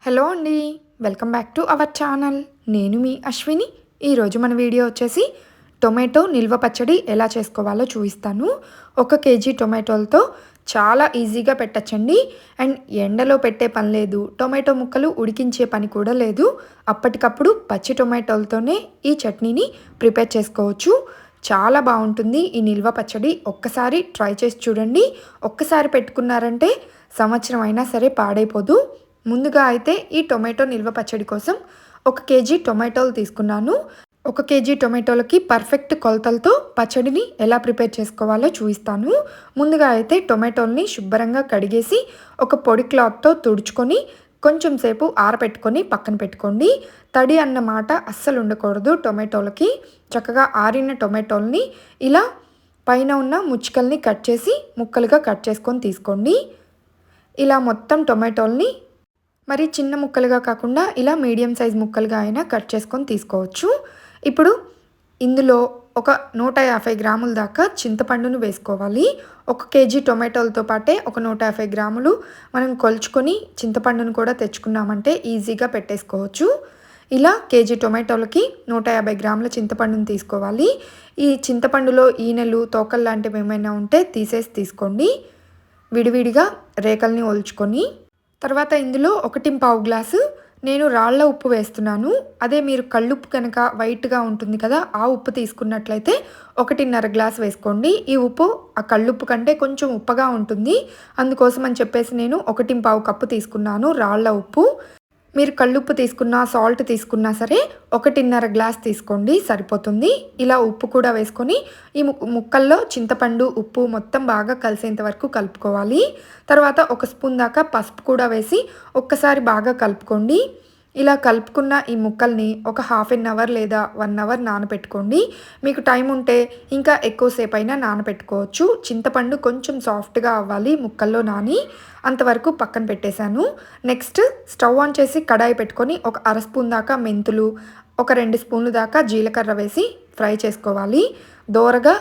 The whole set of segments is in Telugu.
హలో అండి. Welcome back to our channel. నేను మీ అశ్విని. ఈరోజు మన వీడియో వచ్చేసి టొమాటో నిల్వ పచ్చడి ఎలా చేసుకోవాలో చూపిస్తాను. 1 కేజీ టొమాటోలతో చాలా ఈజీగా పెట్టచ్చండి. అండ్ ఎండలో పెట్టే పని లేదు, టొమాటో ముక్కలు ఉడికించే పని కూడా లేదు. అప్పటికప్పుడు పచ్చి టొమాటోలతోనే ఈ చట్నీని ప్రిపేర్ చేసుకోవచ్చు. చాలా బాగుంటుంది ఈ నిల్వ పచ్చడి. ఒక్కసారి ట్రై చేసి చూడండి. ఒక్కసారి పెట్టుకున్నారంటే సంవత్సరం అయినా సరే పాడైపోదు. ముందుగా అయితే ఈ టొమాటో నిల్వ పచ్చడి కోసం 1 కేజీ టొమాటోలు తీసుకున్నాను. 1 కేజీ టొమాటోలకి పర్ఫెక్ట్ కొలతలతో పచ్చడిని ఎలా ప్రిపేర్ చేసుకోవాలో చూపిస్తాను. ముందుగా అయితే టొమాటోల్ని శుభ్రంగా కడిగేసి ఒక పొడి క్లాత్తో తుడుచుకొని కొంచెం సేపు ఆరబెట్టుకొని పక్కన పెట్టుకోండి. తడి అన్నమాట అస్సలు ఉండకూడదు టొమాటోలకి. చక్కగా ఆరిన టొమాటోల్ని ఇలా పైన ఉన్న ముచ్చుకల్ని కట్ చేసి ముక్కలుగా కట్ చేసుకొని తీసుకోండి. ఇలా మొత్తం టొమాటోల్ని మరి చిన్న ముక్కలుగా కాకుండా ఇలా మీడియం సైజ్ ముక్కలుగా అయినా కట్ చేసుకొని తీసుకోవచ్చు. ఇప్పుడు ఇందులో ఒక 150 గ్రాముల దాకా చింతపండును వేసుకోవాలి. 1 కేజీ టొమాటోలతో పాటే ఒక 150 గ్రాములు మనం కొలుచుకొని చింతపండును కూడా తెచ్చుకున్నామంటే ఈజీగా పెట్టేసుకోవచ్చు. ఇలా కేజీ టొమాటోలకి 150 గ్రాముల చింతపండును తీసుకోవాలి. ఈ చింతపండులో ఈనెలు తోకలు లాంటివి ఏమైనా ఉంటే తీసుకోండి. విడివిడిగా రేకల్ని ఒలుచుకొని తర్వాత ఇందులో 1.5 గ్లాసు నేను రాళ్ళ ఉప్పు వేస్తున్నాను. అదే మీరు కళ్ళుప్పు కనుక వైట్గా ఉంటుంది కదా, ఆ ఉప్పు తీసుకున్నట్లయితే 1.5 గ్లాస్ వేసుకోండి. ఈ ఉప్పు ఆ కళ్ళుప్పు కంటే కొంచెం ఉప్పగా ఉంటుంది. అందుకోసం అని చెప్పేసి నేను 1.5 కప్పు తీసుకున్నాను రాళ్ళ ఉప్పు. మీరు కళ్ళుప్పు తీసుకున్నా సాల్ట్ తీసుకున్నా సరే 1.5 గ్లాస్ తీసుకోండి, సరిపోతుంది. ఇలా ఉప్పు కూడా వేసుకొని ఈ ముక్కల్లో చింతపండు ఉప్పు మొత్తం బాగా కలిసేంత వరకు కలుపుకోవాలి. తర్వాత 1 స్పూన్ దాకా పసుపు కూడా వేసి ఒక్కసారి బాగా కలుపుకోండి. ఇలా కలుపుకున్న ఈ ముక్కల్ని ఒక ½ అవర్ లేదా 1 అవర్ నానబెట్టుకోండి. మీకు టైం ఉంటే ఇంకా ఎక్కువసేపు అయినా నానబెట్టుకోవచ్చు. చింతపండు కొంచెం సాఫ్ట్గా అవ్వాలి ముక్కల్లో నాని, అంతవరకు పక్కన పెట్టేశాను. నెక్స్ట్ స్టవ్ ఆన్ చేసి కడాయి పెట్టుకొని ఒక అర స్పూన్ దాకా మెంతులు, ఒక 2 స్పూన్లు దాకా జీలకర్ర వేసి ఫ్రై చేసుకోవాలి. దోరగా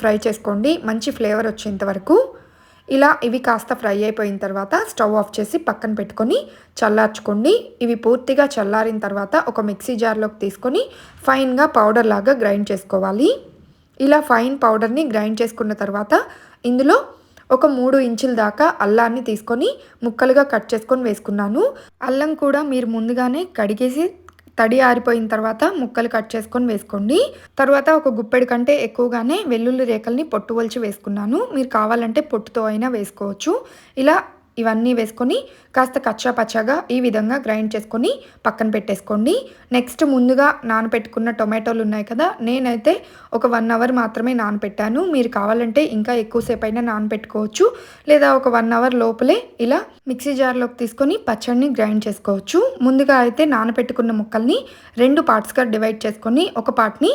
ఫ్రై చేసుకోండి, మంచి ఫ్లేవర్ వచ్చేంత వరకు. ఇలా ఇవి కాస్త ఫ్రై అయిపోయిన తర్వాత స్టవ్ ఆఫ్ చేసి పక్కన పెట్టుకొని చల్లార్చుకోండి. ఇవి పూర్తిగా చల్లారిన తర్వాత ఒక మిక్సీ జార్లోకి తీసుకొని ఫైన్గా పౌడర్ లాగా గ్రైండ్ చేసుకోవాలి. ఇలా ఫైన్ పౌడర్ని గ్రైండ్ చేసుకున్న తర్వాత ఇందులో ఒక 3 ఇంచుల దాకా అల్లాన్ని తీసుకొని ముక్కలుగా కట్ చేసుకొని వేసుకున్నాను. అల్లం కూడా మీరు ముందుగానే కడిగేసి తడి ఆరిపోయిన తర్వాత ముక్కలు కట్ చేసుకొని వేసుకోండి. తర్వాత ఒక గుప్పెడు కంటే ఎక్కువగానే వెల్లుల్లి రేకల్ని పొట్టు వలిచి వేసుకున్నాను. మీరు కావాలంటే పొట్టుతో అయినా వేసుకోవచ్చు. ఇలా ఇవన్నీ వేసుకొని కాస్త కచ్చా పచ్చాగా ఈ విధంగా గ్రైండ్ చేసుకొని పక్కన పెట్టేసుకోండి. నెక్స్ట్ ముందుగా నానబెట్టుకున్న టొమాటోలు ఉన్నాయి కదా, నేనైతే ఒక 1 అవర్ మాత్రమే నానబెట్టాను. మీరు కావాలంటే ఇంకా ఎక్కువసేపు అయినా నానబెట్టుకోవచ్చు, లేదా ఒక 1 అవర్ లోపలే ఇలా మిక్సీ జార్లోకి తీసుకొని పచ్చడిని గ్రైండ్ చేసుకోవచ్చు. ముందుగా అయితే నానబెట్టుకున్న ముక్కల్ని 2 పార్ట్స్గా డివైడ్ చేసుకొని ఒక పార్ట్ని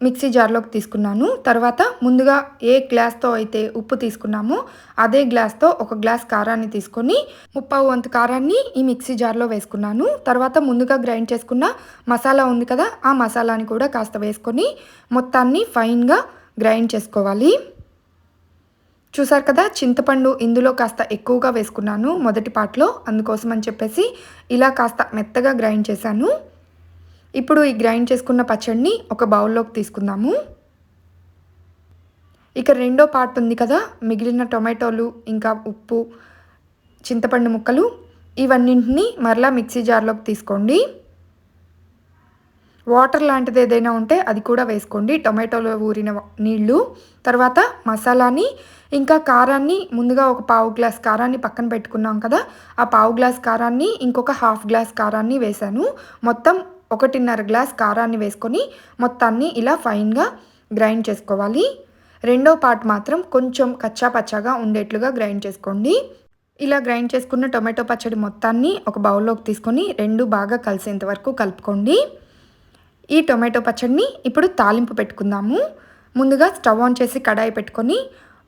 మిక్సీ జార్లోకి తీసుకున్నాను. తర్వాత ముందుగా ఏ గ్లాస్తో అయితే ఉప్పు తీసుకున్నామో అదే గ్లాస్తో 1 గ్లాస్ కారాన్ని తీసుకొని 3/4 వంతు కారాన్ని ఈ మిక్సీ జార్లో వేసుకున్నాను. తర్వాత ముందుగా గ్రైండ్ చేసుకున్న మసాలా ఉంది కదా, ఆ మసాలాని కూడా కాస్త వేసుకొని మొత్తాన్ని ఫైన్గా గ్రైండ్ చేసుకోవాలి. చూసారు కదా, చింతపండు ఇందులో కాస్త ఎక్కువగా వేసుకున్నాను మొదటి పార్ట్లో, అందుకోసం అని చెప్పేసి ఇలా కాస్త మెత్తగా గ్రైండ్ చేశాను. ఇప్పుడు ఈ గ్రైండ్ చేసుకున్న పచ్చడిని ఒక బౌల్లోకి తీసుకుందాము. ఇక రెండో పార్ట్ ఉంది కదా, మిగిలిన టొమాటోలు ఇంకా ఉప్పు చింతపండు ముక్కలు ఇవన్నింటినీ మరలా మిక్సీ జార్లోకి తీసుకోండి. వాటర్ లాంటిది ఏదైనా ఉంటే అది కూడా వేసుకోండి, టొమాటోలో ఊరిన నీళ్ళు. తర్వాత మసాలాని ఇంకా కారాన్ని ముందుగా ఒక 1/4 గ్లాస్ కారాన్ని పక్కన పెట్టుకున్నాం కదా, ఆ 1/4 గ్లాస్ కారాన్ని ఇంకొక ½ గ్లాస్ కారాన్ని వేశాను. మొత్తం 1.5 గ్లాస్ కారాన్ని వేసుకొని మొత్తాన్ని ఇలా ఫైన్గా గ్రైండ్ చేసుకోవాలి. రెండో పార్ట్ మాత్రం కొంచెం కచ్చా పచ్చాగా ఉండేట్లుగా గ్రైండ్ చేసుకోండి. ఇలా గ్రైండ్ చేసుకున్న టొమాటో పచ్చడి మొత్తాన్ని ఒక బౌల్లోకి తీసుకొని 2 బాగా కలిసేంత వరకు కలుపుకోండి. ఈ టొమాటో పచ్చడిని ఇప్పుడు తాలింపు పెట్టుకుందాము. ముందుగా స్టవ్ ఆన్ చేసి కడాయి పెట్టుకొని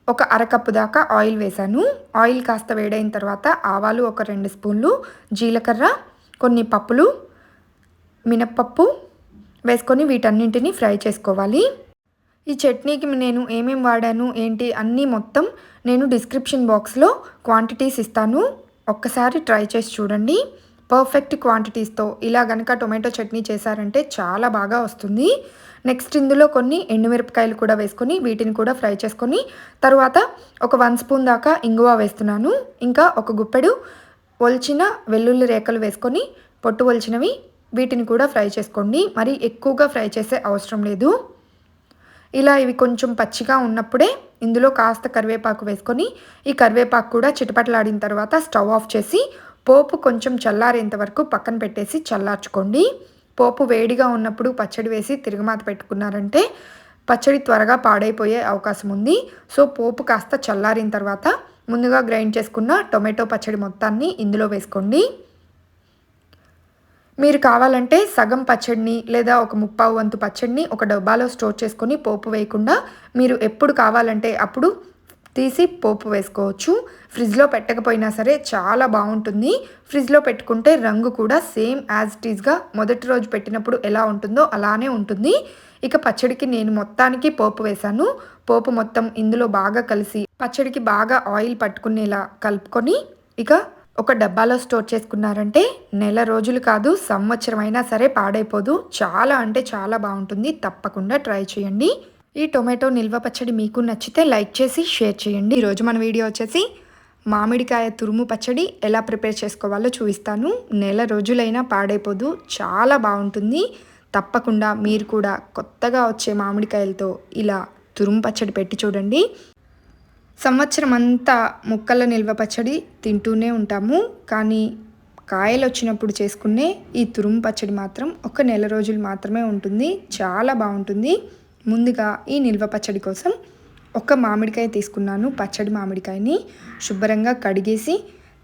ఒక అరకప్పు దాకా ఆయిల్ వేశాను. ఆయిల్ కాస్త వేడైన తర్వాత ఆవాలు ఒక 2 స్పూన్లు, జీలకర్ర, కొన్ని పప్పులు, మినప్పప్పు వేసుకొని వీటన్నింటినీ ఫ్రై చేసుకోవాలి. ఈ చట్నీకి నేను ఏమేమి వాడాను ఏంటి అన్నీ మొత్తం నేను డిస్క్రిప్షన్ బాక్స్లో క్వాంటిటీస్ ఇస్తాను, ఒక్కసారి ట్రై చేసి చూడండి. పర్ఫెక్ట్ క్వాంటిటీస్తో ఇలా గనక టొమాటో చట్నీ చేశారంటే చాలా బాగా వస్తుంది. నెక్స్ట్ ఇందులో కొన్ని ఎండుమిరపకాయలు కూడా వేసుకొని వీటిని కూడా ఫ్రై చేసుకొని తర్వాత ఒక 1 స్పూన్ దాకా ఇంగువ వేస్తున్నాను. ఇంకా ఒక గుప్పెడు ఒలిచిన వెల్లుల్లి రేఖలు వేసుకొని పొట్టు ఒలిచినవి వీటిని కూడా ఫ్రై చేసుకోండి. మరి ఎక్కువగా ఫ్రై చేసే అవసరం లేదు. ఇలా ఇవి కొంచెం పచ్చిగా ఉన్నప్పుడే ఇందులో కాస్త కరివేపాకు వేసుకొని ఈ కరివేపాకు కూడా చిటపటలాడిన తర్వాత స్టవ్ ఆఫ్ చేసి పోపు కొంచెం చల్లారేంత వరకు పక్కన పెట్టేసి చల్లార్చుకోండి. పోపు వేడిగా ఉన్నప్పుడు పచ్చడి వేసి తిరగమాత పెట్టుకున్నారంటే పచ్చడి త్వరగా పాడైపోయే అవకాశం ఉంది. సో పోపు కాస్త చల్లారిన తర్వాత ముందుగా గ్రైండ్ చేసుకున్న టొమాటో పచ్చడి మొత్తాన్ని ఇందులో వేసుకోండి. మీరు కావాలంటే సగం పచ్చడిని లేదా ఒక 1/4 వంతు పచ్చడిని ఒక డబ్బాలో స్టోర్ చేసుకొని పోపు వేయకుండా మీరు ఎప్పుడు కావాలంటే అప్పుడు తీసి పోపు వేసుకోవచ్చు. ఫ్రిడ్జ్లో పెట్టకపోయినా సరే చాలా బాగుంటుంది. ఫ్రిడ్జ్లో పెట్టుకుంటే రంగు కూడా సేమ్ యాజ్ ఇట్ ఈస్గా మొదటి రోజు పెట్టినప్పుడు ఎలా ఉంటుందో అలానే ఉంటుంది. ఇక పచ్చడికి నేను మొత్తానికి పోపు వేశాను. పోపు మొత్తం ఇందులో బాగా కలిసి పచ్చడికి బాగా ఆయిల్ పట్టుకునేలా కలుపుకొని ఇక ఒక డబ్బాలో స్టోర్ చేసుకున్నారంటే నెల రోజులు కాదు సంవత్సరం అయినా సరే పాడైపోదు. చాలా అంటే చాలా బాగుంటుంది. తప్పకుండా ట్రై చేయండి. ఈ టొమాటో నిల్వ పచ్చడి మీకు నచ్చితే లైక్ చేసి షేర్ చేయండి. ఈరోజు మన వీడియో వచ్చేసి మామిడికాయ తురుము పచ్చడి ఎలా ప్రిపేర్ చేసుకోవాలో చూపిస్తాను. నెల రోజులైనా పాడైపోదు. చాలా బాగుంటుంది. తప్పకుండా మీరు కూడా కొత్తగా వచ్చే మామిడికాయలతో ఇలా తురుము పచ్చడి పెట్టి చూడండి. సంవత్సరం అంతా ముక్కల నిల్వ పచ్చడి తింటూనే ఉంటాము. కానీ కాయలు వచ్చినప్పుడు చేసుకునే ఈ తురుము పచ్చడి మాత్రం ఒక నెల రోజులు మాత్రమే ఉంటుంది. చాలా బాగుంటుంది. ముందుగా ఈ నిల్వ పచ్చడి కోసం ఒక మామిడికాయ తీసుకున్నాను. పచ్చడి మామిడికాయని శుభ్రంగా కడిగేసి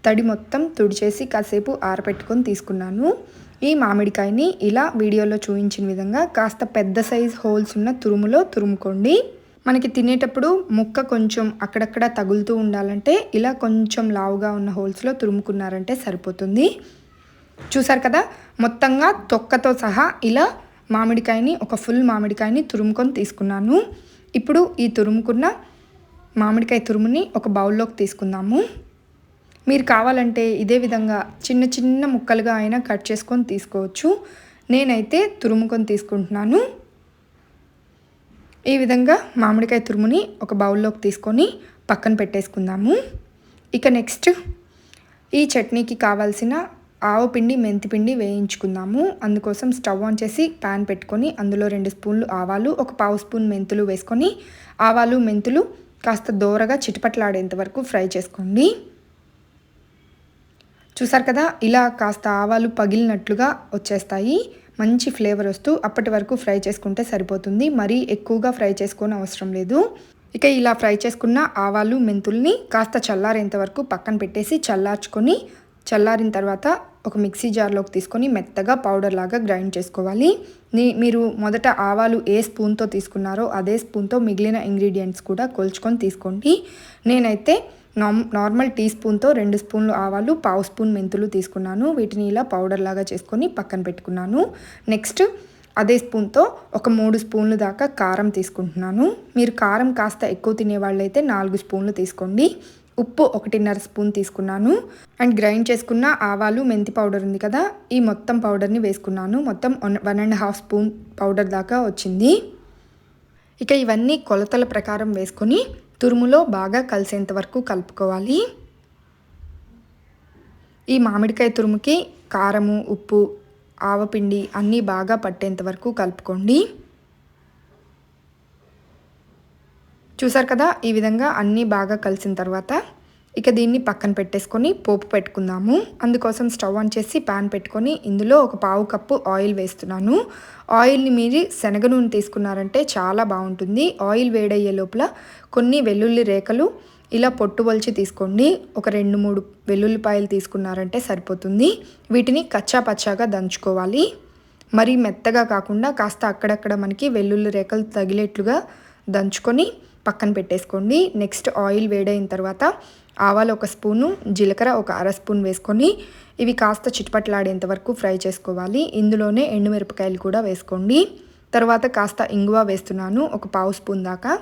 తడి మొత్తం తుడిచేసి కాసేపు ఆరబెట్టుకొని తీసుకున్నాను. ఈ మామిడికాయని ఇలా వీడియోలో చూపించిన విధంగా కాస్త పెద్ద సైజ్ హోల్స్ ఉన్న తురుములో తురుముకోండి. మనకి తినేటప్పుడు ముక్క కొంచెం అక్కడక్కడ తగులుతూ ఉండాలంటే ఇలా కొంచెం లావుగా ఉన్న హోల్స్లో తురుముకున్నారంటే సరిపోతుంది. చూసారు కదా, మొత్తంగా తొక్కతో సహా ఇలా మామిడికాయని ఒక ఫుల్ మామిడికాయని తురుముకొని తీసుకున్నాను. ఇప్పుడు ఈ తురుముకున్న మామిడికాయ తురుముని ఒక బౌల్లోకి తీసుకుందాము. మీరు కావాలంటే ఇదే విధంగా చిన్న చిన్న ముక్కలుగా అయినా కట్ చేసుకొని తీసుకోవచ్చు. నేనైతే తురుముకొని తీసుకుంటున్నాను. ఈ విధంగా మామిడికాయ తురుముని ఒక బౌల్లోకి తీసుకొని పక్కన పెట్టేసుకుందాము. ఇక నెక్స్ట్ ఈ చట్నీకి కావాల్సిన ఆవపిండి మెంతిపిండి వేయించుకుందాము. అందుకోసం స్టవ్ ఆన్ చేసి ప్యాన్ పెట్టుకొని అందులో 2 స్పూన్లు ఆవాలు, ఒక 1/2 స్పూన్ మెంతులు వేసుకొని ఆవాలు మెంతులు కాస్త దోరగా చిటపటలాడేంత వరకు ఫ్రై చేసుకోండి. చూసారు కదా, ఇలా కాస్త ఆవాలు పగిలినట్లుగా వచ్చేస్తాయి. మంచి ఫ్లేవర్ వస్తూ అప్పటి వరకు ఫ్రై చేసుకుంటే సరిపోతుంది. మరీ ఎక్కువగా ఫ్రై చేసుకోని అవసరం లేదు. ఇక ఇలా ఫ్రై చేసుకున్న ఆవాలు మెంతుల్ని కాస్త చల్లారేంత వరకు పక్కన పెట్టేసి చల్లారిన తర్వాత ఒక మిక్సీ జార్లోకి తీసుకొని మెత్తగా పౌడర్ లాగా గ్రైండ్ చేసుకోవాలి. మీరు మొదట ఆవాలు ఏ స్పూన్తో తీసుకున్నారో అదే స్పూన్తో మిగిలిన ఇంగ్రీడియంట్స్ కూడా కొలుచుకొని తీసుకోండి. నేనైతే నార్మల్ టీ స్పూన్తో 2 స్పూన్లు ఆవాలు, 1/2 స్పూన్ మెంతులు తీసుకున్నాను. వీటిని ఇలా పౌడర్ లాగా చేసుకొని పక్కన పెట్టుకున్నాను. నెక్స్ట్ అదే స్పూన్తో ఒక 3 స్పూన్లు దాకా కారం తీసుకుంటున్నాను. మీరు కారం కాస్త ఎక్కువ తినేవాళ్ళైతే 4 స్పూన్లు తీసుకోండి. ఉప్పు 1.5 స్పూన్ తీసుకున్నాను. అండ్ గ్రైండ్ చేసుకున్న ఆవాలు మెంతి పౌడర్ ఉంది కదా, ఈ మొత్తం పౌడర్ని వేసుకున్నాను. మొత్తం 1.5 స్పూన్ పౌడర్ దాకా వచ్చింది. ఇక ఇవన్నీ కొలతల ప్రకారం వేసుకొని తురుములో బాగా కలిసేంత వరకు కలుపుకోవాలి. ఈ మామిడికాయ తురుముకి కారము, ఉప్పు, ఆవపిండి అన్నీ బాగా పట్టేంత వరకు కలుపుకోండి. చూసారు కదా, ఈ విధంగా అన్నీ బాగా కలిసిన తర్వాత ఇక దీన్ని పక్కన పెట్టేసుకొని పోపు పెట్టుకుందాము. అందుకోసం స్టవ్ ఆన్ చేసి ప్యాన్ పెట్టుకొని ఇందులో ఒక 1/2 కప్పు ఆయిల్ వేస్తున్నాను. ఆయిల్ని మీరు శనగ నూనె తీసుకున్నారంటే చాలా బాగుంటుంది. ఆయిల్ వేడయ్యే లోపల కొన్ని వెల్లుల్లి రేఖలు ఇలా పొట్టు వలిచి తీసుకోండి. ఒక 2-3 వెల్లుల్లిపాయలు తీసుకున్నారంటే సరిపోతుంది. వీటిని కచ్చా పచ్చాగా దంచుకోవాలి. మరీ మెత్తగా కాకుండా కాస్త అక్కడక్కడ మనకి వెల్లుల్లి రేఖలు తగిలేట్లుగా దంచుకొని పక్కన పెట్టేసుకోండి. నెక్స్ట్ ఆయిల్ వేడైన తర్వాత ఆవాలు 1 స్పూను, జీలకర్ర ఒక 1/2 స్పూన్ వేసుకొని ఇవి కాస్త చిటపటలాడేంత వరకు ఫ్రై చేసుకోవాలి. ఇందులోనే ఎండుమిరపకాయలు కూడా వేసుకోండి. తర్వాత కాస్త ఇంగువ వేస్తున్నాను, ఒక 1/2 స్పూన్ దాకా.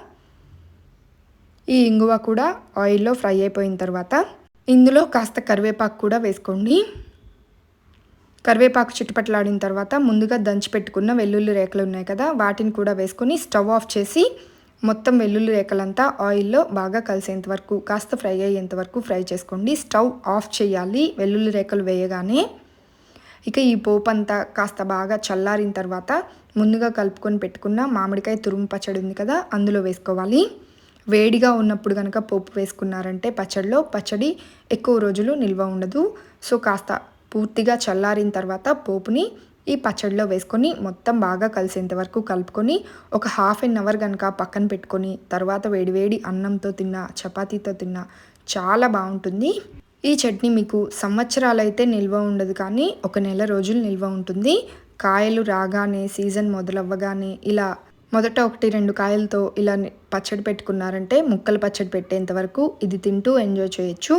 ఈ ఇంగువ కూడా ఆయిల్లో ఫ్రై అయిపోయిన తర్వాత ఇందులో కాస్త కరివేపాకు కూడా వేసుకోండి. కరివేపాకు చిటపటలాడిన తర్వాత ముందుగా దంచి పెట్టుకున్న వెల్లుల్లి రేఖలు ఉన్నాయి కదా, వాటిని కూడా వేసుకొని స్టవ్ ఆఫ్ చేసి మొత్తం వెల్లుల్లి రేఖలంతా ఆయిల్లో బాగా కలిసేంత వరకు కాస్త ఫ్రై అయ్యేంత వరకు ఫ్రై చేసుకోండి. స్టవ్ ఆఫ్ చేయాలి వెల్లుల్లి రేఖలు వేయగానే. ఇక ఈ పోపు అంతా కాస్త బాగా చల్లారిన తర్వాత ముందుగా కలుపుకొని పెట్టుకున్న మామిడికాయ తురుము పచ్చడి ఉంది కదా, అందులో వేసుకోవాలి. వేడిగా ఉన్నప్పుడు కనుక పోపు వేసుకున్నారంటే పచ్చడి ఎక్కువ రోజులు నిల్వ ఉండదు. సో కాస్త పూర్తిగా చల్లారిన తర్వాత పోపుని ఈ పచ్చడిలో వేసుకొని మొత్తం బాగా కలిసేంత వరకు కలుపుకొని ఒక హాఫ్ అన్ అవర్ కనుక పక్కన పెట్టుకొని తర్వాత వేడివేడి అన్నంతో తిన్నా చపాతీతో తిన్నా చాలా బాగుంటుంది. ఈ చట్నీ మీకు సంవత్సరాలు అయితే నిల్వ ఉండదు, కానీ ఒక నెల రోజులు నిల్వ ఉంటుంది. కాయలు రాగానే సీజన్ మొదలవ్వగానే ఇలా మొదట 1-2 కాయలతో ఇలా పచ్చడి పెట్టుకున్నారంటే ముక్కలు పచ్చడి పెట్టేంత వరకు ఇది తింటూ ఎంజాయ్ చేయొచ్చు.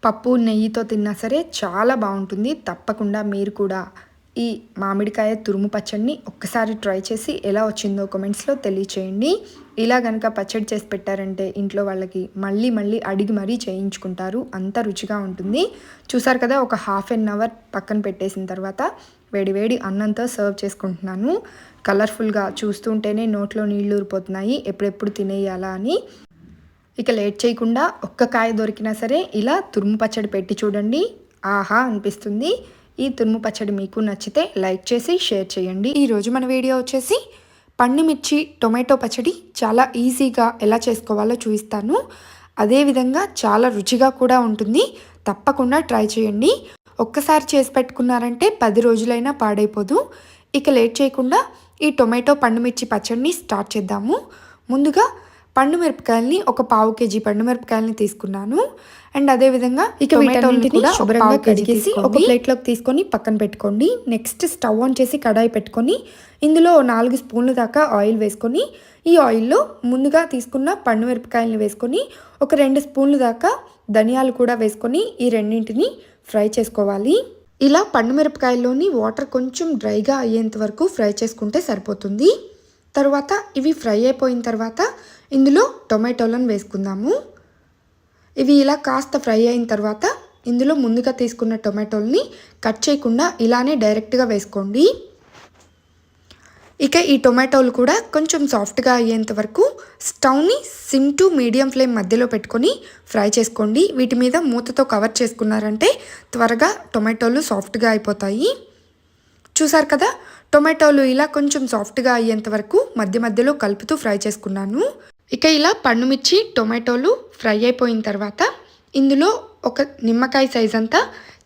పప్పు నెయ్యితో తిన్నా సరే చాలా బాగుంటుంది. తప్పకుండా మీరు కూడా ఈ మామిడికాయ తురుము పచ్చడిని ఒక్కసారి ట్రై చేసి ఎలా వచ్చిందో కామెంట్స్లో తెలియచేయండి. ఇలా కనుక పచ్చడి చేసి పెట్టారంటే ఇంట్లో వాళ్ళకి మళ్ళీ మళ్ళీ అడిగి మరీ చేయించుకుంటారు, అంత రుచిగా ఉంటుంది. చూసారు కదా, ఒక హాఫ్ అన్ అవర్ పక్కన పెట్టేసిన తర్వాత వేడివేడి అన్నంతో సర్వ్ చేసుకుంటున్నాను. కలర్ఫుల్గా చూస్తుంటేనే నోట్లో నీళ్ళు ఊరిపోతున్నాయి, ఎప్పుడెప్పుడు తినేయాలా అని. ఇక లేట్ చేయకుండా ఒక్క కాయ దొరికినా సరే ఇలా తురుము పచ్చడి పెట్టి చూడండి, ఆహా అనిపిస్తుంది. ఈ తురుము పచ్చడి మీకు నచ్చితే లైక్ చేసి షేర్ చేయండి. ఈరోజు మన వీడియో వచ్చేసి పండుమిర్చి టొమాటో పచ్చడి చాలా ఈజీగా ఎలా చేసుకోవాలో చూపిస్తాను. అదేవిధంగా చాలా రుచిగా కూడా ఉంటుంది. తప్పకుండా ట్రై చేయండి. ఒక్కసారి చేసి పెట్టుకున్నారంటే 10 రోజులైనా పాడైపోదు. ఇక లేట్ చేయకుండా ఈ టొమాటో పండుమిర్చి పచ్చడిని స్టార్ట్ చేద్దాము. ముందుగా పండు మిరపకాయల్ని ఒక 1/2 కేజీ పండు మిరపకాయల్ని తీసుకున్నాను. అండ్ అదేవిధంగా ఇక వీటన్నింటిని కూడా శుభ్రంగా కడిగేసి ఒక ప్లేట్లోకి తీసుకొని పక్కన పెట్టుకోండి. నెక్స్ట్ స్టవ్ ఆన్ చేసి కడాయి పెట్టుకొని ఇందులో 4 స్పూన్ల దాకా ఆయిల్ వేసుకొని ఈ ఆయిల్లో ముందుగా తీసుకున్న పండు మిరపకాయల్ని వేసుకొని ఒక 2 స్పూన్ల దాకా ధనియాలు కూడా వేసుకొని ఈ రెండింటిని ఫ్రై చేసుకోవాలి. ఇలా పండు మిరపకాయల్లోని వాటర్ కొంచెం డ్రైగా అయ్యేంత వరకు ఫ్రై చేసుకుంటే సరిపోతుంది. తర్వాత ఇవి ఫ్రై అయిపోయిన తర్వాత ఇందులో టొమాటోలను వేసుకుందాము. ఇవి ఇలా కాస్త ఫ్రై అయిన తర్వాత ఇందులో ముందుగా తీసుకున్న టొమాటోల్ని కట్ చేయకుండా ఇలానే డైరెక్ట్గా వేసుకోండి. ఇక ఈ టొమాటోలు కూడా కొంచెం సాఫ్ట్గా అయ్యేంత వరకు స్టవ్ని సిమ్ టు మీడియం ఫ్లేమ్ మధ్యలో పెట్టుకొని ఫ్రై చేసుకోండి. వీటి మీద మూతతో కవర్ చేసుకున్నారంటే త్వరగా టొమాటోలు సాఫ్ట్గా అయిపోతాయి. చూసారు కదా, టొమాటోలు ఇలా కొంచెం సాఫ్ట్గా అయ్యేంత వరకు మధ్య మధ్యలో కలుపుతూ ఫ్రై చేసుకున్నాను. ఇక ఇలా పండుమిర్చి టొమాటోలు ఫ్రై అయిపోయిన తర్వాత ఇందులో ఒక నిమ్మకాయ సైజ్ అంతా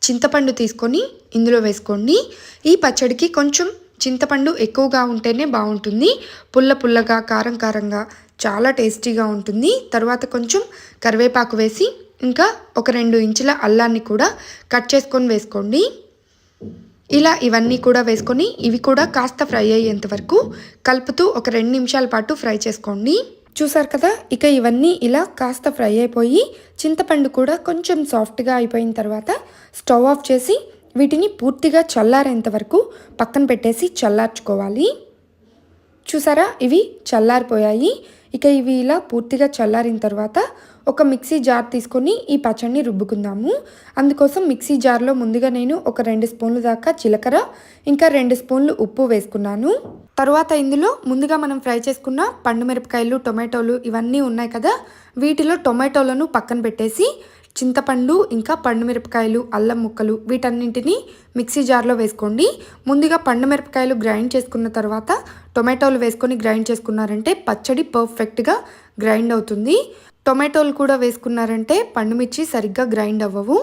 చింతపండు తీసుకొని ఇందులో వేసుకోండి. ఈ పచ్చడికి కొంచెం చింతపండు ఎక్కువగా ఉంటేనే బాగుంటుంది. పుల్ల పుల్లగా కారం కారంగా చాలా టేస్టీగా ఉంటుంది. తర్వాత కొంచెం కరివేపాకు వేసి ఇంకా ఒక 2 ఇంచుల అల్లాన్ని కూడా కట్ చేసుకొని వేసుకోండి. ఇలా ఇవన్నీ కూడా వేసుకొని ఇవి కూడా కాస్త ఫ్రై అయ్యేంత వరకు కలుపుతూ ఒక 2 నిమిషాల పాటు ఫ్రై చేసుకోండి. చూసారు కదా, ఇక ఇవన్నీ ఇలా కాస్త ఫ్రై అయిపోయి చింతపండు కూడా కొంచెం సాఫ్ట్గా అయిపోయిన తర్వాత స్టవ్ ఆఫ్ చేసి వీటిని పూర్తిగా చల్లారేంత వరకు పక్కన పెట్టేసి చల్లార్చుకోవాలి. చూసారా, ఇవి చల్లారిపోయాయి. ఇక ఇవి ఇలా పూర్తిగా చల్లారిన తర్వాత ఒక మిక్సీ జార్ తీసుకొని ఈ పచ్చడిని రుబ్బుకుందాము. అందుకోసం మిక్సీ జార్లో ముందుగా నేను ఒక 2 స్పూన్లు దాకా జీలకర్ర ఇంకా 2 స్పూన్లు ఉప్పు వేసుకున్నాను. తర్వాత ఇందులో ముందుగా మనం ఫ్రై చేసుకున్న పండు మిరపకాయలు టొమాటోలు ఇవన్నీ ఉన్నాయి కదా, వీటిలో టొమాటోలను పక్కన పెట్టేసి చింతపండు ఇంకా పండు మిరపకాయలు అల్లం ముక్కలు వీటన్నింటినీ మిక్సీ జార్లో వేసుకోండి. ముందుగా పండు మిరపకాయలు గ్రైండ్ చేసుకున్న తర్వాత టొమాటోలు వేసుకొని గ్రైండ్ చేసుకున్నారంటే పచ్చడి పర్ఫెక్ట్గా గ్రైండ్ అవుతుంది. టొమాటోలు కూడా వేసుకున్నారంటే పండుమిర్చి సరిగ్గా గ్రైండ్ అవ్వవు.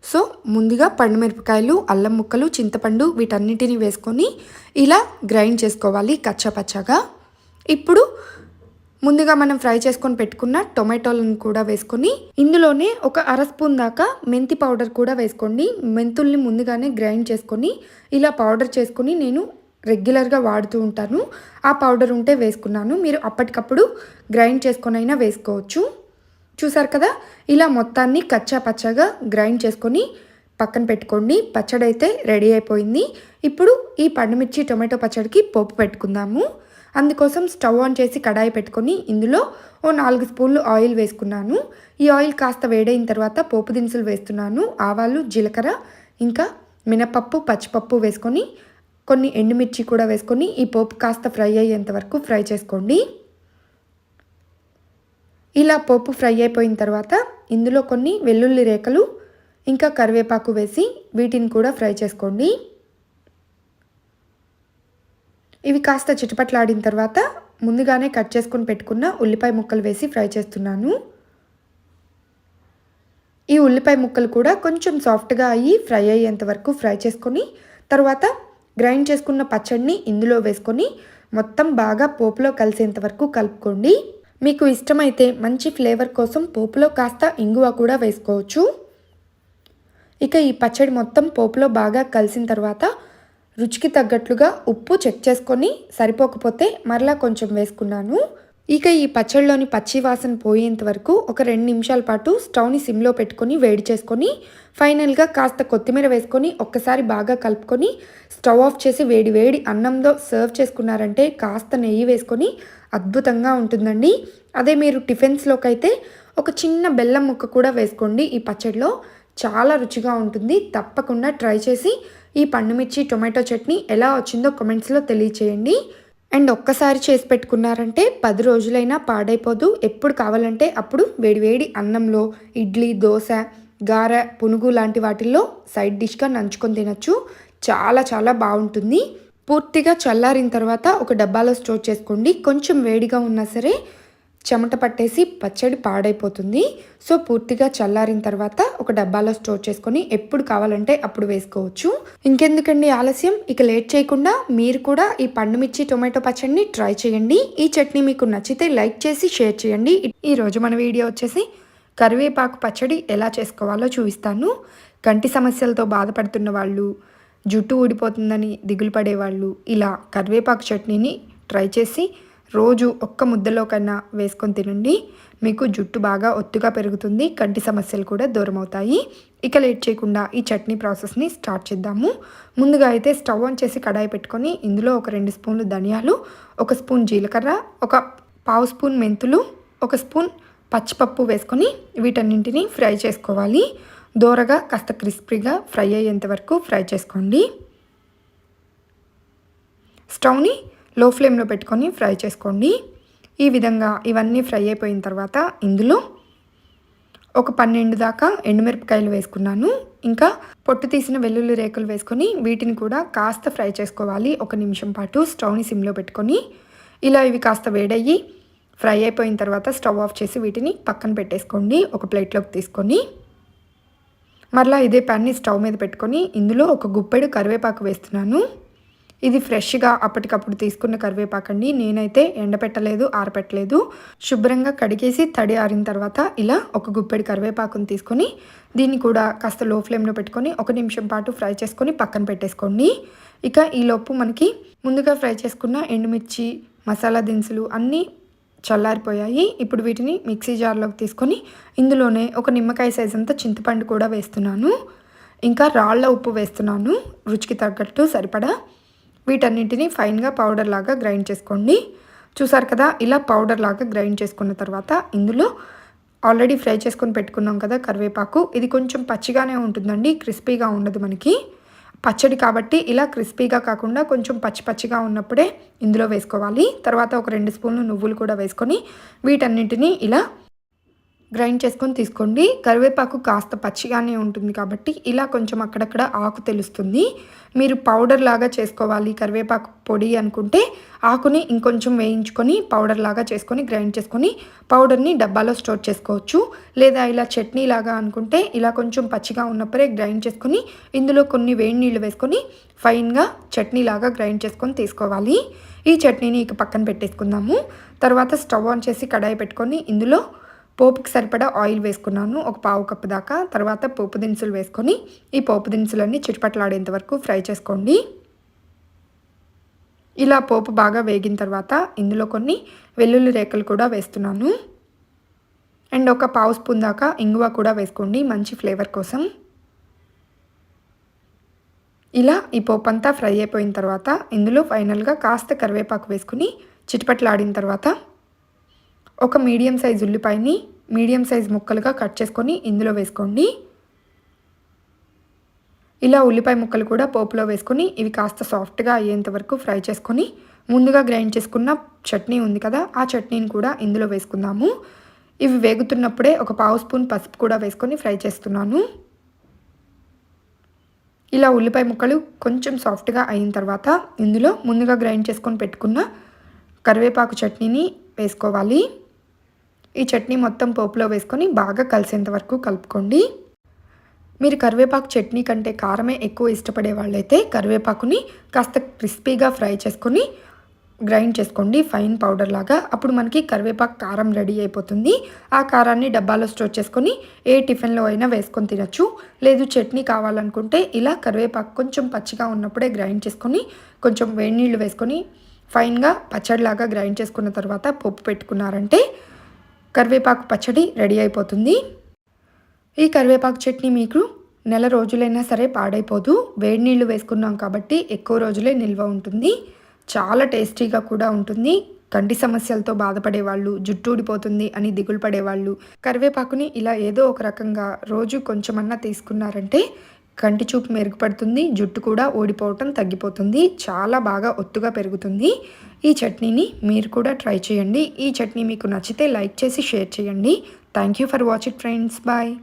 సో ముందుగా పండు మిరపకాయలు అల్లం ముక్కలు చింతపండు వీటన్నిటిని వేసుకొని ఇలా గ్రైండ్ చేసుకోవాలి కచ్చాపచ్చాగా. ఇప్పుడు ముందుగా మనం ఫ్రై చేసుకొని పెట్టుకున్న టొమాటోలను కూడా వేసుకొని ఇందులోనే ఒక 1/2 స్పూన్ దాకా మెంతి పౌడర్ కూడా వేసుకోండి. మెంతుల్ని ముందుగానే గ్రైండ్ చేసుకొని ఇలా పౌడర్ చేసుకొని నేను రెగ్యులర్గా వాడుతూ ఉంటాను. ఆ పౌడర్ ఉంటే వేసుకున్నాను, మీరు అప్పటికప్పుడు గ్రైండ్ చేసుకొని అయినా వేసుకోవచ్చు. చూసారు కదా, ఇలా మొత్తాన్ని కచ్చా పచ్చాగా గ్రైండ్ చేసుకొని పక్కన పెట్టుకోండి. పచ్చడి అయితే రెడీ అయిపోయింది. ఇప్పుడు ఈ పండుమిర్చి టొమాటో పచ్చడికి పోపు పెట్టుకుందాము. అందుకోసం స్టవ్ ఆన్ చేసి కడాయి పెట్టుకొని ఇందులో 4 స్పూన్లు ఆయిల్ వేసుకున్నాను. ఈ ఆయిల్ కాస్త వేడైన తర్వాత పోపు దినుసులు వేస్తున్నాను. ఆవాలు జీలకర్ర ఇంకా మినపప్పు, పచ్చిపప్పు వేసుకొని కొన్ని ఎండుమిర్చి కూడా వేసుకొని ఈ పోపు కాస్త ఫ్రై అయ్యేంత వరకు ఫ్రై చేసుకోండి. ఇలా పోపు ఫ్రై అయిపోయిన తర్వాత ఇందులో కొన్ని వెల్లుల్లి రేఖలు ఇంకా కరివేపాకు వేసి వీటిని కూడా ఫ్రై చేసుకోండి. ఇవి కాస్త చిటపట్లాడిన తర్వాత ముందుగానే కట్ చేసుకొని పెట్టుకున్న ఉల్లిపాయ ముక్కలు వేసి ఫ్రై చేస్తున్నాను. ఈ ఉల్లిపాయ ముక్కలు కూడా కొంచెం సాఫ్ట్గా అయ్యి ఫ్రై అయ్యేంత వరకు ఫ్రై చేసుకొని తర్వాత గ్రైండ్ చేసుకున్న పచ్చడిని ఇందులో వేసుకొని మొత్తం బాగా పోపులో కలిసేంత వరకు కలుపుకోండి. మీకు ఇష్టమైతే మంచి ఫ్లేవర్ కోసం పోపులో కాస్త ఇంగువ కూడా వేసుకోవచ్చు. ఇక ఈ పచ్చడి మొత్తం పోపులో బాగా కలిసిన తర్వాత రుచికి తగ్గట్లుగా ఉప్పు చెక్ చేసుకొని సరిపోకపోతే మరలా కొంచెం వేసుకున్నాను. ఇక ఈ పచ్చడిలోని పచ్చి వాసన పోయేంత వరకు ఒక 2 నిమిషాల పాటు స్టవ్ని సిమ్లో పెట్టుకొని వేడి చేసుకొని ఫైనల్గా కాస్త కొత్తిమీర వేసుకొని ఒక్కసారి బాగా కలుపుకొని స్టవ్ ఆఫ్ చేసి వేడి వేడి అన్నంలో సర్వ్ చేసుకున్నారంటే కాస్త నెయ్యి వేసుకొని అద్భుతంగా ఉంటుందండి. అదే మీరు టిఫిన్స్లోకి అయితే ఒక చిన్న బెల్లం ముక్క కూడా వేసుకోండి. ఈ పచ్చడిలో చాలా రుచిగా ఉంటుంది. తప్పకుండా ట్రై చేసి ఈ పండుమిర్చి టొమాటో చట్నీ ఎలా వచ్చిందో కామెంట్స్లో తెలియచేయండి. అండ్ ఒక్కసారి చేసి పెట్టుకున్నారంటే 10 రోజులైనా పాడైపోదు. ఎప్పుడు కావాలంటే అప్పుడు వేడివేడి అన్నంలో ఇడ్లీ, దోశ, గారె, పునుగు లాంటి వాటిల్లో సైడ్ డిష్గా నంచుకొని తినచ్చు. చాలా చాలా బాగుంటుంది. పూర్తిగా చల్లారిన తర్వాత ఒక డబ్బాలో స్టోర్ చేసుకోండి. కొంచెం వేడిగా ఉన్నా సరే చెమట పట్టేసి పచ్చడి పాడైపోతుంది. సో పూర్తిగా చల్లారిన తర్వాత ఒక డబ్బాలో స్టోర్ చేసుకొని ఎప్పుడు కావాలంటే అప్పుడు వేసుకోవచ్చు. ఇంకెందుకండి ఆలస్యం, ఇక లేట్ చేయకుండా మీరు కూడా ఈ పండుమిర్చి టొమాటో పచ్చడిని ట్రై చేయండి. ఈ చట్నీ మీకు నచ్చితే లైక్ చేసి షేర్ చేయండి. ఈరోజు మన వీడియో వచ్చేసి కరివేపాకు పచ్చడి ఎలా చేసుకోవాలో చూపిస్తాను. కంటి సమస్యలతో బాధపడుతున్న వాళ్ళు, జుట్టు ఊడిపోతుందని దిగులు పడేవాళ్ళు ఇలా కరివేపాకు చట్నీని ట్రై చేసి రోజు ఒక్క ముద్దలో కన్నా వేసుకొని తినండి. మీకు జుట్టు బాగా ఒత్తుగా పెరుగుతుంది. కంటి సమస్యలు కూడా దూరం అవుతాయి. ఇక లేట్ చేయకుండా ఈ చట్నీ ప్రాసెస్ని స్టార్ట్ చేద్దాము. ముందుగా అయితే స్టవ్ ఆన్ చేసి కడాయి పెట్టుకొని ఇందులో ఒక 2 స్పూన్లు ధనియాలు, 1 స్పూన్ జీలకర్ర, ఒక 1/2 స్పూన్ మెంతులు, 1 స్పూన్ పచ్చిపప్పు వేసుకొని వీటన్నింటినీ ఫ్రై చేసుకోవాలి. దోరగా కాస్త క్రిస్పీగా ఫ్రై అయ్యేంత వరకు ఫ్రై చేసుకోండి. స్టవ్ని లో ఫ్లేమ్లో పెట్టుకొని ఫ్రై చేసుకోండి. ఈ విధంగా ఇవన్నీ ఫ్రై అయిపోయిన తర్వాత ఇందులో ఒక 12 దాకా ఎండుమిరపకాయలు వేసుకున్నాను. ఇంకా పొట్టు తీసిన వెల్లుల్లి రేకులు వేసుకొని వీటిని కూడా కాస్త ఫ్రై చేసుకోవాలి. 1 నిమిషం పాటు స్టవ్ని సిమ్లో పెట్టుకొని ఇలా ఇవి కాస్త వేడయ్యి ఫ్రై అయిపోయిన తర్వాత స్టవ్ ఆఫ్ చేసి వీటిని పక్కన పెట్టేసుకోండి. ఒక ప్లేట్లోకి తీసుకొని మరలా ఇదే ప్యాన్ని స్టవ్ మీద పెట్టుకొని ఇందులో ఒక గుప్పెడు కరివేపాకు వేస్తున్నాను. ఇది ఫ్రెష్గా అప్పటికప్పుడు తీసుకున్న కరివేపాకండి. నేనైతే ఎండపెట్టలేదు, ఆరపెట్టలేదు. శుభ్రంగా కడిగేసి తడి ఆరిన తర్వాత ఇలా ఒక గుప్పెడు కరివేపాకుని తీసుకొని దీన్ని కూడా కాస్త లో ఫ్లేమ్లో పెట్టుకొని 1 నిమిషం పాటు ఫ్రై చేసుకొని పక్కన పెట్టేసుకోండి. ఇక ఈలోపు మనకి ముందుగా ఫ్రై చేసుకున్న ఎండుమిర్చి, మసాలా దినుసులు అన్నీ చల్లారిపోయాయి. ఇప్పుడు వీటిని మిక్సీ జార్లోకి తీసుకొని ఇందులోనే ఒక నిమ్మకాయ సైజ్ అంతా చింతపండు కూడా వేస్తున్నాను. ఇంకా రాళ్ళ ఉప్పు వేస్తున్నాను రుచికి తగ్గట్టు సరిపడా. వీటన్నింటినీ ఫైన్గా పౌడర్ లాగా గ్రైండ్ చేసుకోండి. చూసారు కదా, ఇలా పౌడర్ లాగా గ్రైండ్ చేసుకున్న తర్వాత ఇందులో ఆల్రెడీ ఫ్రై చేసుకొని పెట్టుకున్నాం కదా కరివేపాకు, ఇది కొంచెం పచ్చిగానే ఉంటుందండి, క్రిస్పీగా ఉండదు. మనకి పచ్చడి కాబట్టి ఇలా క్రిస్పీగా కాకుండా కొంచెం పచ్చిగా ఉన్నప్పుడే ఇందులో వేసుకోవాలి. తర్వాత ఒక 2 స్పూన్లు నువ్వులు కూడా వేసుకొని వీటన్నింటినీ ఇలా గ్రైండ్ చేసుకొని తీసుకోండి. కరివేపాకు కాస్త పచ్చిగానే ఉంటుంది కాబట్టి ఇలా కొంచెం అక్కడక్కడ ఆకు తెలుస్తుంది. మీరు పౌడర్ లాగా చేసుకోవాలి కరివేపాకు పొడి అనుకుంటే ఆకుని ఇంకొంచెం వేయించుకొని పౌడర్ లాగా చేసుకొని గ్రైండ్ చేసుకొని పౌడర్ని డబ్బాలో స్టోర్ చేసుకోవచ్చు. లేదా ఇలా చట్నీ లాగా అనుకుంటే ఇలా కొంచెం పచ్చిగా ఉన్నప్పుడే గ్రైండ్ చేసుకొని ఇందులో కొన్ని వేడి నీళ్ళు వేసుకొని ఫైన్గా చట్నీ లాగా గ్రైండ్ చేసుకొని తీసుకోవాలి. ఈ చట్నీని ఇక పక్కన పెట్టేసుకుందాము. తర్వాత స్టవ్ ఆన్ చేసి కడాయి పెట్టుకొని ఇందులో పోపుకి సరిపడా ఆయిల్ వేసుకున్నాను, ఒక 1/2 కప్పు దాకా. తర్వాత పోపు దినుసులు వేసుకొని ఈ పోపు దినుసులన్నీ చిటపట్లాడేంత వరకు ఫ్రై చేసుకోండి. ఇలా పోపు బాగా వేగిన తర్వాత ఇందులో కొన్ని వెల్లుల్లి రేఖలు కూడా వేస్తున్నాను. అండ్ ఒక 1/2 స్పూన్ దాకా ఇంగువ కూడా వేసుకోండి మంచి ఫ్లేవర్ కోసం. ఇలా ఈ పోపు అంతా ఫ్రై అయిపోయిన తర్వాత ఇందులో ఫైనల్గా కాస్త కరివేపాకు వేసుకుని చిటపట్లాడిన తర్వాత ఒక మీడియం సైజ్ ఉల్లిపాయని మీడియం సైజ్ ముక్కలుగా కట్ చేసుకొని ఇందులో వేసుకోండి. ఇలా ఉల్లిపాయ ముక్కలు కూడా పోపులో వేసుకొని ఇవి కాస్త సాఫ్ట్గా అయ్యేంత వరకు ఫ్రై చేసుకొని ముందుగా గ్రైండ్ చేసుకున్న చట్నీ ఉంది కదా, ఆ చట్నీని కూడా ఇందులో వేసుకుందాము. ఇవి వేగుతున్నప్పుడే ఒక పావు స్పూన్ పసుపు కూడా వేసుకొని ఫ్రై చేస్తున్నాను. ఇలా ఉల్లిపాయ ముక్కలు కొంచెం సాఫ్ట్గా అయిన తర్వాత ఇందులో ముందుగా గ్రైండ్ చేసుకొని పెట్టుకున్న కరివేపాకు చట్నీని వేసుకోవాలి. ఈ చట్నీ మొత్తం పోపులో వేసుకొని బాగా కలిసేంత వరకు కలుపుకోండి. మీరు కరివేపాకు చట్నీ కంటే కారమే ఎక్కువ ఇష్టపడే వాళ్ళైతే కరివేపాకుని కాస్త క్రిస్పీగా ఫ్రై చేసుకొని గ్రైండ్ చేసుకోండి ఫైన్ పౌడర్ లాగా. అప్పుడు మనకి కరివేపాకు కారం రెడీ అయిపోతుంది. ఆ కారాన్ని డబ్బాలో స్టోర్ చేసుకొని ఏ టిఫిన్లో అయినా వేసుకొని తినచ్చు. లేదు చట్నీ కావాలనుకుంటే ఇలా కరివేపాకు కొంచెం పచ్చిగా ఉన్నప్పుడే గ్రైండ్ చేసుకొని కొంచెం వేడి నీళ్ళు వేసుకొని ఫైన్గా పచ్చడిలాగా గ్రైండ్ చేసుకున్న తర్వాత పోపు పెట్టుకున్నారంటే కరివేపాకు పచ్చడి రెడీ అయిపోతుంది. ఈ కరివేపాకు చట్నీ మీకు నెల రోజులైనా సరే పాడైపోదు. వేడి నీళ్ళు వేసుకున్నాం కాబట్టి ఎక్కువ రోజులే నిల్వ ఉంటుంది. చాలా టేస్టీగా కూడా ఉంటుంది. కంటి సమస్యలతో బాధపడేవాళ్ళు, జుట్టు ఊడిపోతుంది అని దిగులు పడేవాళ్ళు కరివేపాకుని ఇలా ఏదో ఒక రకంగా రోజు కొంచెమన్నా తీసుకున్నారంటే కంటి చూపు మెరుగుపడుతుంది, జుట్టు కూడా ఊడిపోవటం తగ్గిపోతుంది, చాలా బాగా ఒత్తుగా పెరుగుతుంది. ఈ చట్నీని మీరు కూడా ట్రై చేయండి. ఈ చట్నీ మీకు నచ్చితే లైక్ చేసి షేర్ చేయండి. Thank you for watching friends. Bye.